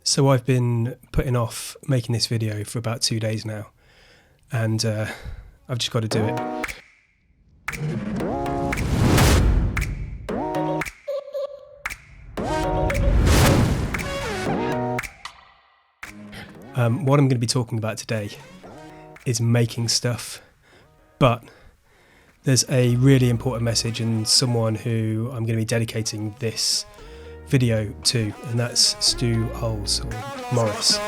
So I've been putting off making this video for about 2 days now, and I've just got to do it. What I'm going to be talking about today is making stuff, but there's a really important message and someone who I'm going to be dedicating this video to, and that's Stu Holes, or Morris.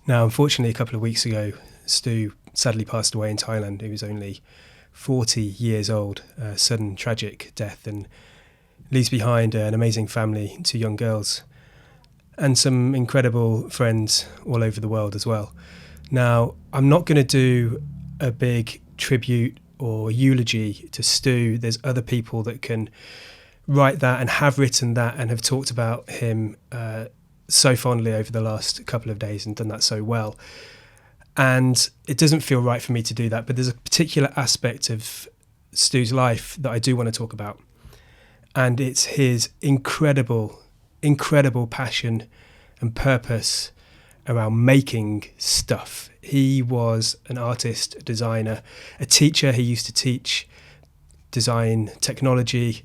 Now, unfortunately, a couple of weeks ago, Stu sadly passed away in Thailand. He was only 40 years old, a sudden tragic death, and leaves behind an amazing family, 2 young girls, and some incredible friends all over the world as well. Now, I'm not going to do a big tribute or eulogy to Stu. There's other people that can write that and have written that and have talked about him so fondly over the last couple of days and done that so well. And it doesn't feel right for me to do that, but there's a particular aspect of Stu's life that I do want to talk about. And it's his incredible passion and purpose around making stuff. He was an artist, a designer, a teacher. He used to teach design technology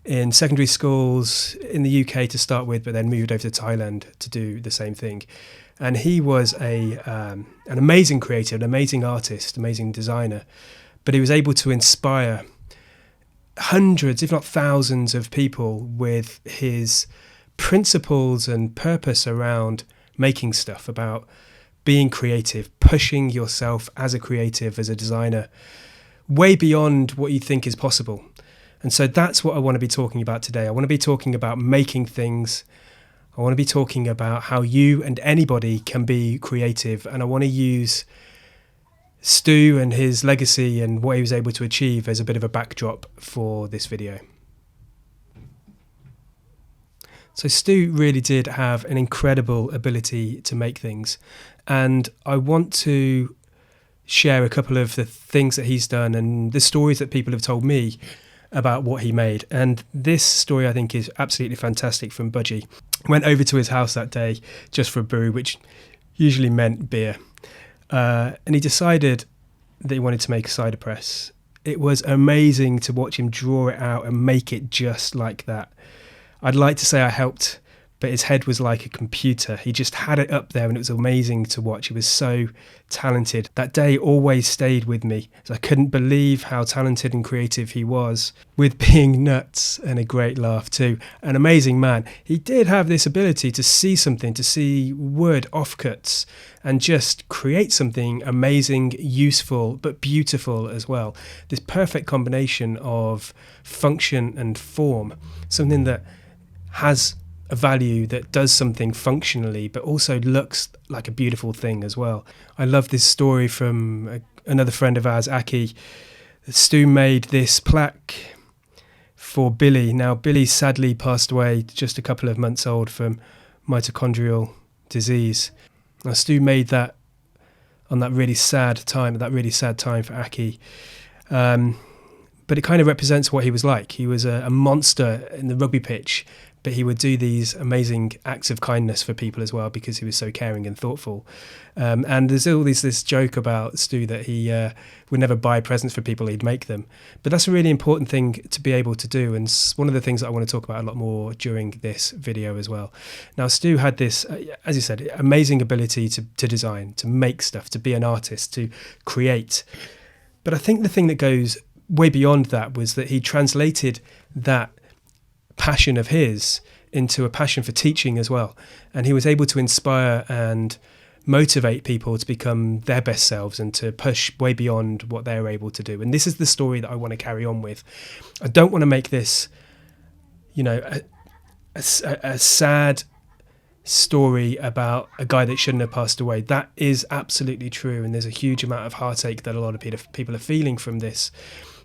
in secondary schools in the UK to start with, but then moved over to Thailand to do the same thing. And he was an amazing creator, an amazing artist, amazing designer, but he was able to inspire hundreds, if not thousands, of people with his principles and purpose around making stuff, about being creative, pushing yourself as a creative, as a designer, way beyond what you think is possible. And so that's what I want to be talking about today. I want to be talking about making things. I want to be talking about how you and anybody can be creative. And I want to use Stu and his legacy and what he was able to achieve as a bit of a backdrop for this video. So Stu really did have an incredible ability to make things. And I want to share a couple of the things that he's done and the stories that people have told me about what he made. And this story I think is absolutely fantastic from Budgie. Went over to his house that day just for a brew, which usually meant beer. And he decided that he wanted to make a cider press. It was amazing to watch him draw it out and make it just like that. I'd like to say I helped, but his head was like a computer. He just had it up there and it was amazing to watch. He was so talented. That day always stayed with me. I couldn't believe how talented and creative he was, with being nuts and a great laugh too. An amazing man. He did have this ability to see something, to see wood offcuts and just create something amazing, useful, but beautiful as well. This perfect combination of function and form, something that has a value, that does something functionally but also looks like a beautiful thing as well. I love this story from another friend of ours, Aki. Stu made this plaque for Billy. Now Billy sadly passed away just a couple of months old from mitochondrial disease. Now Stu made that on that really sad time for Aki. But it kind of represents what he was like. He was a monster in the rugby pitch, but he would do these amazing acts of kindness for people as well because he was so caring and thoughtful. And there's always this joke about Stu that he would never buy presents for people, he'd make them. But that's a really important thing to be able to do, and one of the things that I want to talk about a lot more during this video as well. Now, Stu had this, as you said, amazing ability to design, to make stuff, to be an artist, to create. But I think the thing that goes way beyond that was that he translated that passion of his into a passion for teaching as well. And he was able to inspire and motivate people to become their best selves and to push way beyond what they're able to do. And this is the story that I want to carry on with. I don't want to make this, a sad story about a guy that shouldn't have passed away. That is absolutely true, and there's a huge amount of heartache that a lot of people are feeling from this.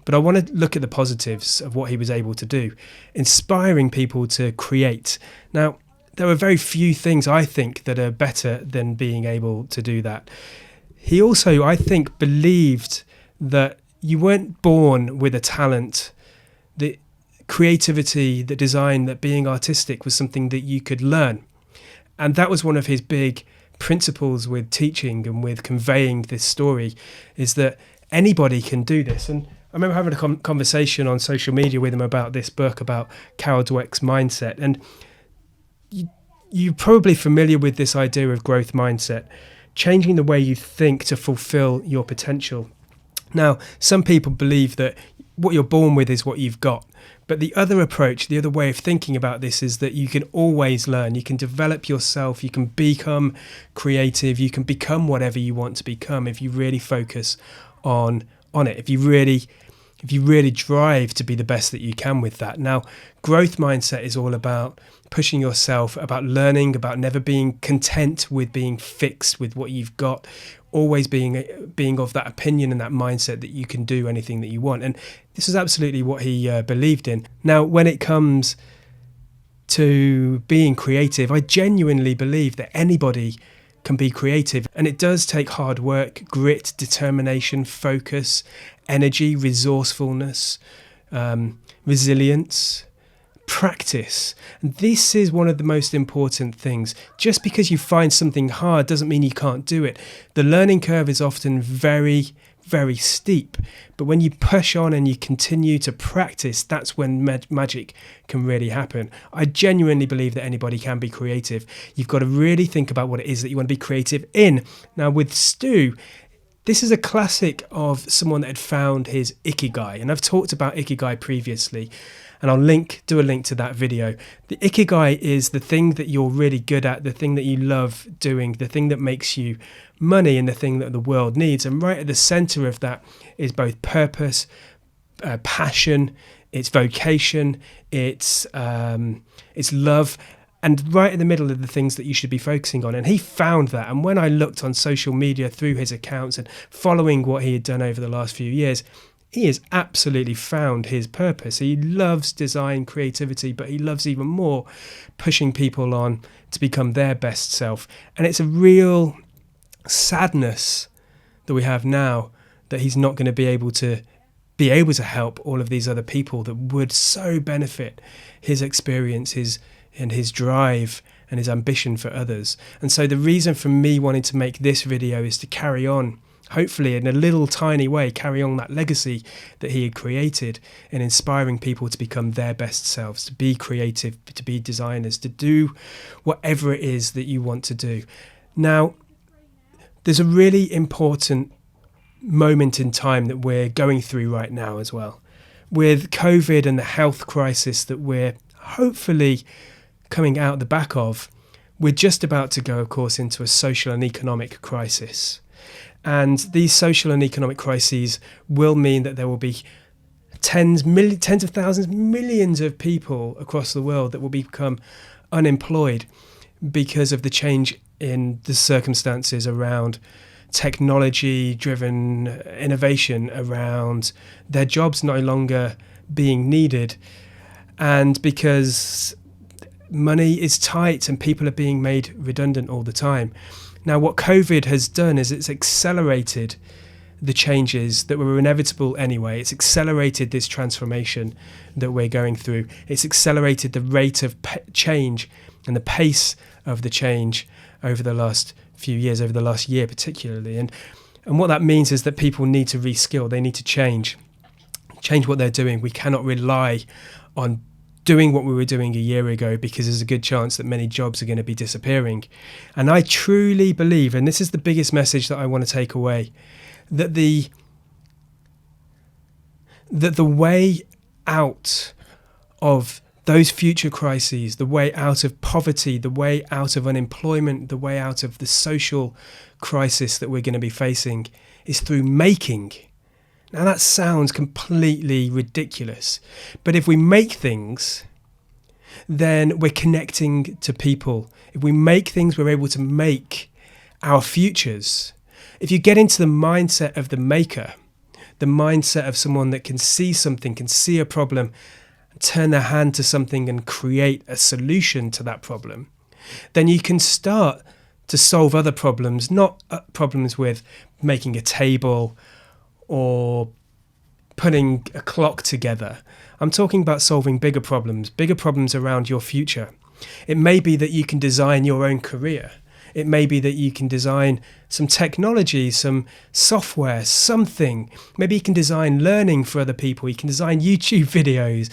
But I want to look at the positives of what he was able to do, inspiring people to create. Now, there are very few things, I think, that are better than being able to do that. He also, I think, believed that you weren't born with a talent, that creativity, the design, that being artistic was something that you could learn. And that was one of his big principles with teaching and with conveying this story, is that anybody can do this. And I remember having a conversation on social media with him about this book, about Carol Dweck's mindset. And you're probably familiar with this idea of growth mindset, changing the way you think to fulfill your potential. Now, some people believe that what you're born with is what you've got. But the other approach, the other way of thinking about this is that you can always learn. You can develop yourself. You can become creative. You can become whatever you want to become if you really focus on it. If you really drive to be the best that you can with that. Now, growth mindset is all about pushing yourself, about learning, about never being content with being fixed with what you've got, always being of that opinion and that mindset that you can do anything that you want. And this is absolutely what he believed in. Now, when it comes to being creative, I genuinely believe that anybody can be creative, and it does take hard work, grit, determination, focus, energy, resourcefulness, resilience, practice. And this is one of the most important things. Just because you find something hard doesn't mean you can't do it. The learning curve is often very, very steep, but when you push on and you continue to practice, that's when magic can really happen. I genuinely believe that anybody can be creative. You've got to really think about what it is that you want to be creative in. Now, with Stu, this is a classic of someone that had found his ikigai, and I've talked about ikigai previously, and I'll do a link to that video. The ikigai is the thing that you're really good at, the thing that you love doing, the thing that makes you money, and the thing that the world needs. And right at the center of that is both purpose, passion, it's vocation, it's love, and right in the middle of the things that you should be focusing on. And he found that. And when I looked on social media through his accounts and following what he had done over the last few years, he has absolutely found his purpose. He loves design, creativity, but he loves even more pushing people on to become their best self. And it's a real sadness that we have now that he's not going to be able to help all of these other people that would so benefit his experience, his drive and his ambition for others. And so the reason for me wanting to make this video is to carry on, hopefully in a little tiny way, carry on that legacy that he had created in inspiring people to become their best selves, to be creative, to be designers, to do whatever it is that you want to do. Now, there's a really important moment in time that we're going through right now as well. With COVID and the health crisis that we're hopefully coming out the back of, we're just about to go, of course, into a social and economic crisis. And these social and economic crises will mean that there will be tens of thousands, millions of people across the world that will become unemployed because of the change in the circumstances around technology-driven innovation, around their jobs no longer being needed, and because money is tight and people are being made redundant all the time. Now, what COVID has done is it's accelerated the changes that were inevitable anyway. It's accelerated this transformation that we're going through. It's accelerated the rate of change and the pace of the change over the last few years, over the last year particularly. And what that means is that people need to reskill. They need to change what they're doing. We cannot rely on doing what we were doing a year ago, because there's a good chance that many jobs are going to be disappearing. And I truly believe, and this is the biggest message that I want to take away, that the way out of those future crises, the way out of poverty, the way out of unemployment, the way out of the social crisis that we're going to be facing is through making. Now that sounds completely ridiculous, but if we make things, then we're connecting to people. If we make things, we're able to make our futures. If you get into the mindset of the maker, the mindset of someone that can see something, can see a problem, turn their hand to something and create a solution to that problem, then you can start to solve other problems, not problems with making a table or putting a clock together. I'm talking about solving bigger problems around your future. It may be that you can design your own career. It may be that you can design some technology, some software, something. Maybe you can design learning for other people. You can design YouTube videos.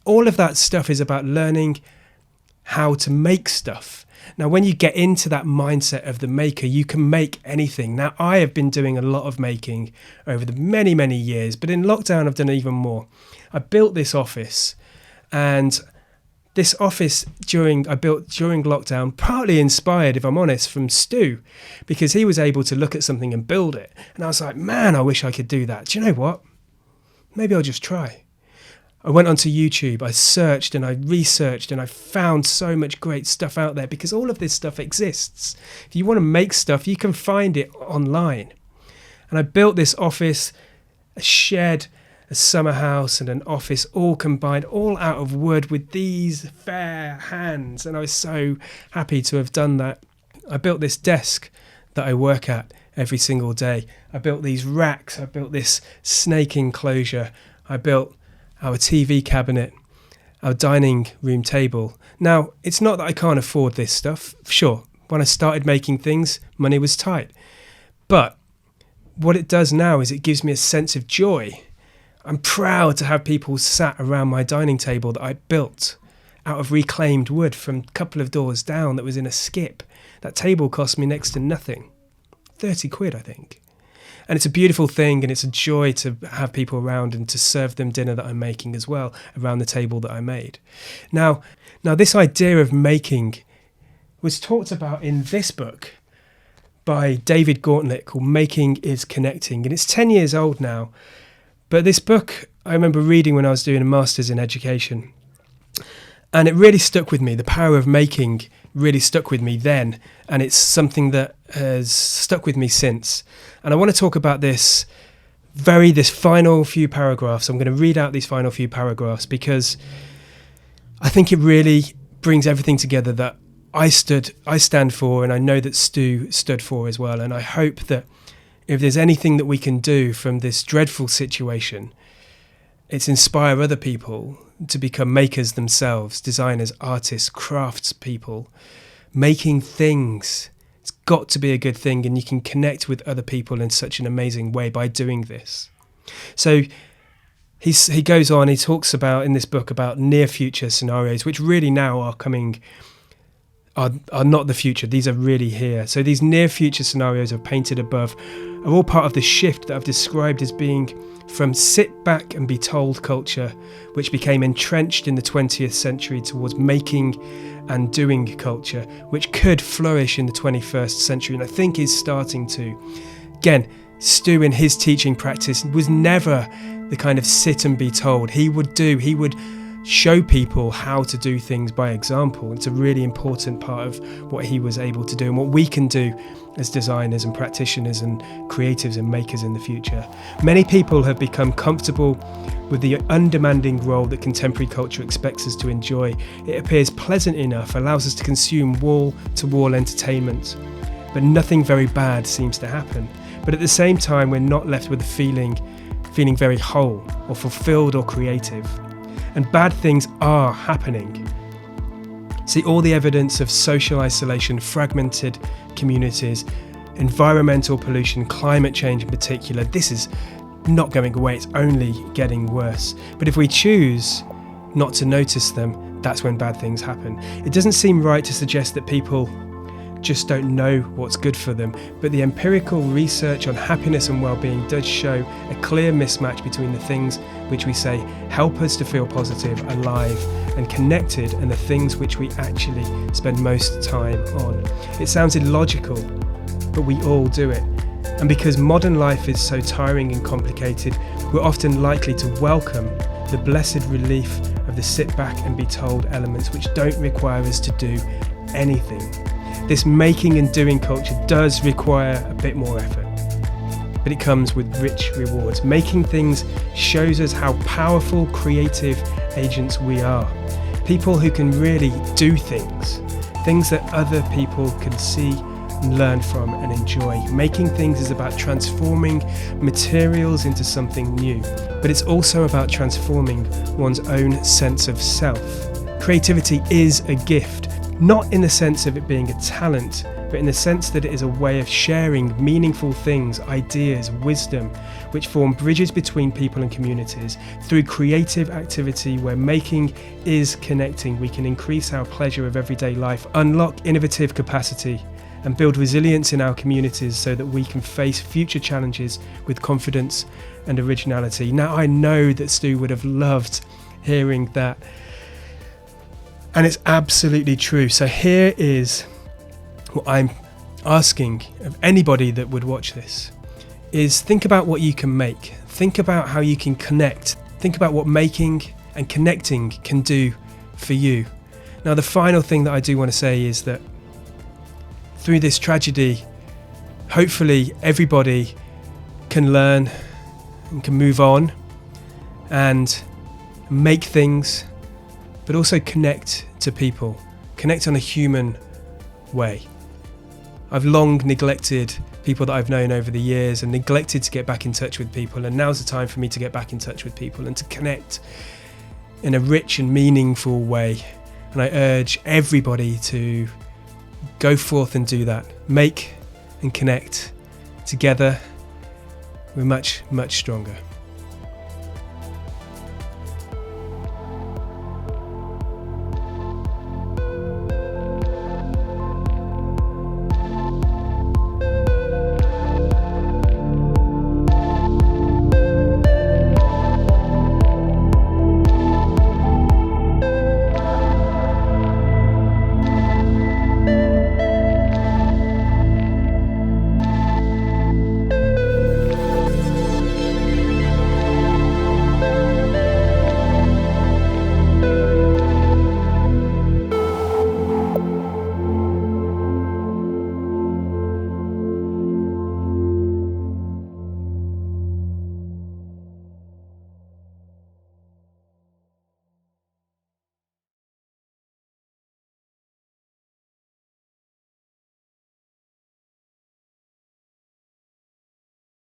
All of that stuff is about learning how to make stuff. Now, when you get into that mindset of the maker, you can make anything. Now, I have been doing a lot of making over the many, many years, but in lockdown, I've done even more. I built this office, and this office I built during lockdown, partly inspired, if I'm honest, from Stu, because he was able to look at something and build it. And I was like, man, I wish I could do that. Do you know what? Maybe I'll just try. I went onto YouTube, I searched and I researched and I found so much great stuff out there because all of this stuff exists. If you want to make stuff, you can find it online. And I built this office, a shed, a summer house and an office all combined, all out of wood with these fair hands. And I was so happy to have done that. I built this desk that I work at every single day. I built these racks. I built this snake enclosure. I built our TV cabinet, our dining room table. Now, it's not that I can't afford this stuff. Sure, when I started making things, money was tight. But what it does now is it gives me a sense of joy. I'm proud to have people sat around my dining table that I built out of reclaimed wood from a couple of doors down that was in a skip. That table cost me next to nothing. 30 quid, I think. And it's a beautiful thing, and it's a joy to have people around and to serve them dinner that I'm making as well around the table that I made. Now this idea of making was talked about in this book by David Gauntlett called Making is Connecting. And it's 10 years old now. But this book I remember reading when I was doing a master's in education. And it really stuck with me. The power of making really stuck with me then. And it's something that has stuck with me since. And I want to talk about this final few paragraphs. I'm going to read out these final few paragraphs because I think it really brings everything together that I stand for, and I know that Stu stood for as well. And I hope that if there's anything that we can do from this dreadful situation, it's inspire other people to become makers themselves, designers, artists, craftspeople, making things. It's got to be a good thing, and you can connect with other people in such an amazing way by doing this. So he goes on, he talks about in this book about near future scenarios, which really now are not the future. These are really here. So these near future scenarios I've painted above are all part of the shift that I've described as being from sit back and be told culture, which became entrenched in the 20th century, towards making and doing culture, which could flourish in the 21st century, and I think is starting to. Again, Stu in his teaching practice was never the kind of sit and be told. He would show people how to do things by example. It's a really important part of what he was able to do and what we can do as designers and practitioners and creatives and makers in the future. Many people have become comfortable with the undemanding role that contemporary culture expects us to enjoy. It appears pleasant enough, allows us to consume wall-to-wall entertainment, but nothing very bad seems to happen. But at the same time, we're not left with a feeling very whole or fulfilled or creative. And bad things are happening. See all the evidence of social isolation, fragmented communities, environmental pollution, climate change in particular. This is not going away, it's only getting worse. But if we choose not to notice them, that's when bad things happen. It doesn't seem right to suggest that people just don't know what's good for them, but the empirical research on happiness and well-being does show a clear mismatch between the things which we say help us to feel positive, alive and connected, and the things which we actually spend most time on. It sounds illogical, but we all do it. And because modern life is so tiring and complicated, we're often likely to welcome the blessed relief of the sit back and be told elements which don't require us to do anything. This making and doing culture does require a bit more effort, but it comes with rich rewards. Making things shows us how powerful, creative agents we are. People who can really do things that other people can see and learn from and enjoy. Making things is about transforming materials into something new, but it's also about transforming one's own sense of self. Creativity is a gift, not in the sense of it being a talent, but in the sense that it is a way of sharing meaningful things, ideas, wisdom, which form bridges between people and communities. Through creative activity where making is connecting, we can increase our pleasure of everyday life, unlock innovative capacity, and build resilience in our communities so that we can face future challenges with confidence and originality. Now, I know that Stu would have loved hearing that, and it's absolutely true. So here is what I'm asking of anybody that would watch this, is think about what you can make. Think about how you can connect. Think about what making and connecting can do for you. Now, the final thing that I do want to say is that through this tragedy, hopefully everybody can learn and can move on and make things, but also connect to people, connect on a human way. I've long neglected people that I've known over the years and neglected to get back in touch with people, and now's the time for me to get back in touch with people and to connect in a rich and meaningful way. And I urge everybody to go forth and do that. Make and connect. Together, we're much, much stronger.